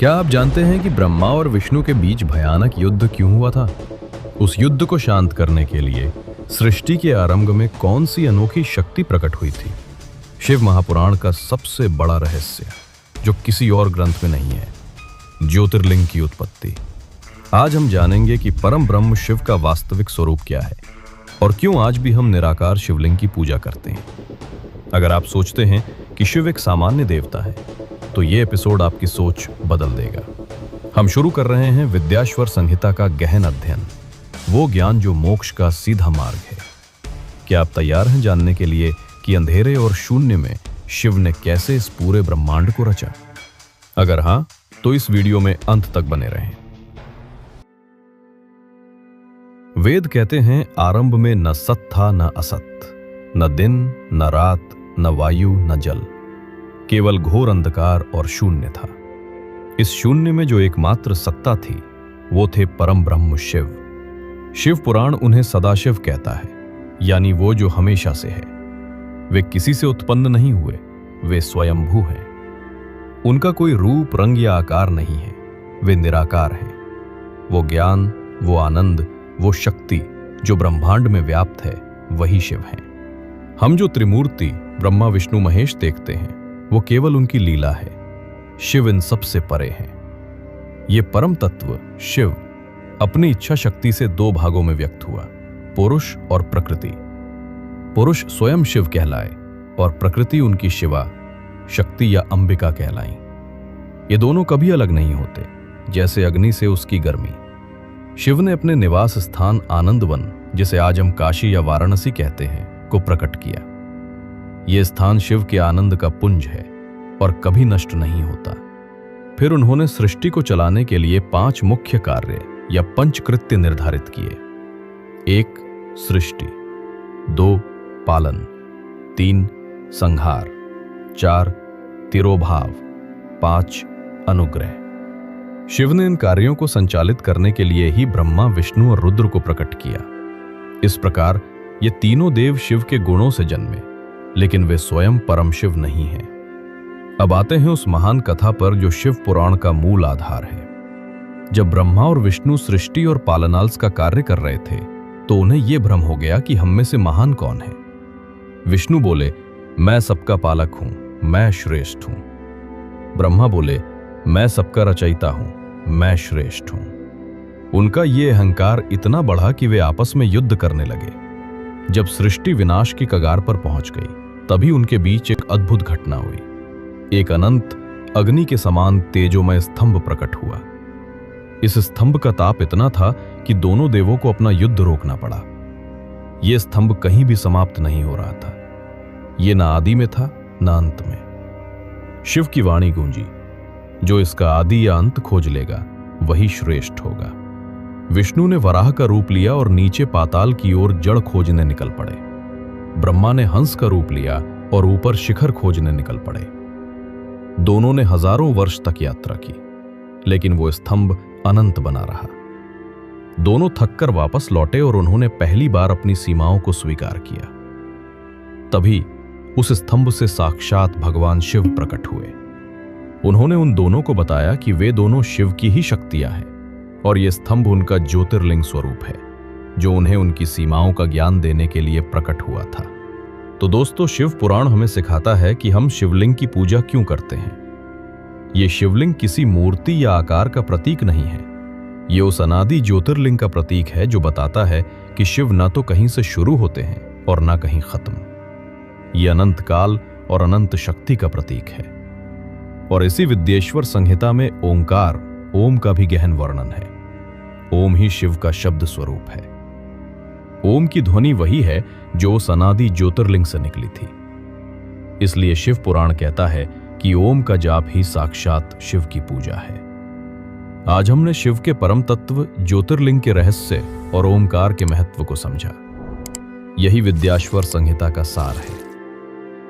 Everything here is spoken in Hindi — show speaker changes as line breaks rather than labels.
क्या आप जानते हैं कि ब्रह्मा और विष्णु के बीच भयानक युद्ध क्यों हुआ था? उस युद्ध को शांत करने के लिए सृष्टि के आरंभ में कौन सी अनोखी शक्ति प्रकट हुई थी? शिव महापुराण का सबसे बड़ा रहस्य, जो किसी और ग्रंथ में नहीं है, ज्योतिर्लिंग की उत्पत्ति। आज हम जानेंगे कि परम ब्रह्म शिव का वास्तविक स्वरूप क्या है और क्यों आज भी हम निराकार शिवलिंग की पूजा करते हैं। अगर आप सोचते हैं कि शिव एक सामान्य देवता है, तो ये एपिसोड आपकी सोच बदल देगा। हम शुरू कर रहे हैं विद्याश्वर संहिता का गहन अध्ययन, वो ज्ञान जो मोक्ष का सीधा मार्ग है। क्या आप तैयार हैं जानने के लिए कि अंधेरे और शून्य में शिव ने कैसे इस पूरे ब्रह्मांड को रचा? अगर हां, तो इस वीडियो में अंत तक बने रहें। वेद कहते हैं, आरंभ में न सत था न असत, न दिन न रात न वायु न जल, केवल घोर अंधकार और शून्य था। इस शून्य में जो एकमात्र सत्ता थी, वो थे परम ब्रह्म शिव। शिव पुराण उन्हें सदाशिव कहता है, यानी वो जो हमेशा से है। वे किसी से उत्पन्न नहीं हुए, वे स्वयंभू हैं। उनका कोई रूप, रंग या आकार नहीं है, वे निराकार हैं। वो ज्ञान, वो आनंद, वो शक्ति जो ब्रह्मांड में व्याप्त है, वही शिव हैं। हम जो त्रिमूर्ति ब्रह्मा विष्णु महेश देखते हैं, वो केवल उनकी लीला है। शिव इन सबसे परे हैं। ये परम तत्व शिव अपनी इच्छा शक्ति से दो भागों में व्यक्त हुआ, पुरुष और प्रकृति। पुरुष स्वयं शिव कहलाए और प्रकृति उनकी शिवा, शक्ति या अंबिका कहलाई। ये दोनों कभी अलग नहीं होते, जैसे अग्नि से उसकी गर्मी। शिव ने अपने निवास स्थान आनंदवन, जिसे आज हम काशी या वाराणसी कहते हैं, को प्रकट किया। ये स्थान शिव के आनंद का पुंज है और कभी नष्ट नहीं होता। फिर उन्होंने सृष्टि को चलाने के लिए 5 मुख्य कार्य या पंचकृत्य निर्धारित किए। 1 सृष्टि, 2 पालन, 3 संहार, 4 तिरोभाव, 5 अनुग्रह। शिव ने इन कार्यों को संचालित करने के लिए ही ब्रह्मा, विष्णु और रुद्र को प्रकट किया। इस प्रकार ये तीनों देव शिव के गुणों से जन्मे, लेकिन वे स्वयं परम शिव नहीं हैं। अब आते हैं उस महान कथा पर जो शिव पुराण का मूल आधार है। जब ब्रह्मा और विष्णु सृष्टि और पालनाल्स का कार्य कर रहे थे, तो उन्हें यह भ्रम हो गया कि हम में से महान कौन है। विष्णु बोले, मैं सबका पालक हूं, मैं श्रेष्ठ हूं। ब्रह्मा बोले, मैं सबका रचयिता हूं, मैं श्रेष्ठ हूं। उनका यह अहंकार इतना बढ़ा कि वे आपस में युद्ध करने लगे। जब सृष्टि विनाश की कगार पर पहुंच गई, तभी उनके बीच एक अद्भुत घटना हुई। एक अनंत अग्नि के समान तेजोमय स्तंभ प्रकट हुआ। इस स्तंभ का ताप इतना था कि दोनों देवों को अपना युद्ध रोकना पड़ा। यह स्तंभ कहीं भी समाप्त नहीं हो रहा था। यह न आदि में था, न अंत में। शिव की वाणी गूंजी, जो इसका आदि या अंत खोज लेगा, वही श्रेष्ठ होगा। विष्णु ने वराह का रूप लिया और नीचे पाताल की ओर जड़ खोजने निकल पड़े। ब्रह्मा ने हंस का रूप लिया और ऊपर शिखर खोजने निकल पड़े। दोनों ने हजारों वर्ष तक यात्रा की, लेकिन वो स्तंभ अनंत बना रहा। दोनों थककर वापस लौटे और उन्होंने पहली बार अपनी सीमाओं को स्वीकार किया। तभी उस स्तंभ से साक्षात भगवान शिव प्रकट हुए। उन्होंने उन दोनों को बताया कि वे दोनों शिव की ही शक्तियां हैं और यह स्तंभ उनका ज्योतिर्लिंग स्वरूप है, जो उन्हें उनकी सीमाओं का ज्ञान देने के लिए प्रकट हुआ था। तो दोस्तों, शिव पुराण हमें सिखाता है कि हम शिवलिंग की पूजा क्यों करते हैं। यह शिवलिंग किसी मूर्ति या आकार का प्रतीक नहीं है। यह उस अनादि ज्योतिर्लिंग का प्रतीक है जो बताता है कि शिव न तो कहीं से शुरू होते हैं और न कहीं खत्म। यह अनंत काल और अनंत शक्ति का प्रतीक है। और इसी विद्येश्वर संहिता में ओंकार, ओम का भी गहन वर्णन है। ओम ही शिव का शब्द स्वरूप है। ओम की ध्वनि वही है जो अनादि ज्योतिर्लिंग से निकली थी। इसलिए शिव पुराण कहता है कि ओम का जाप ही साक्षात शिव की पूजा है। आज हमने शिव के परम तत्व, ज्योतिर्लिंग के रहस्य और ओमकार के महत्व को समझा। यही विद्याश्वर संहिता का सार है।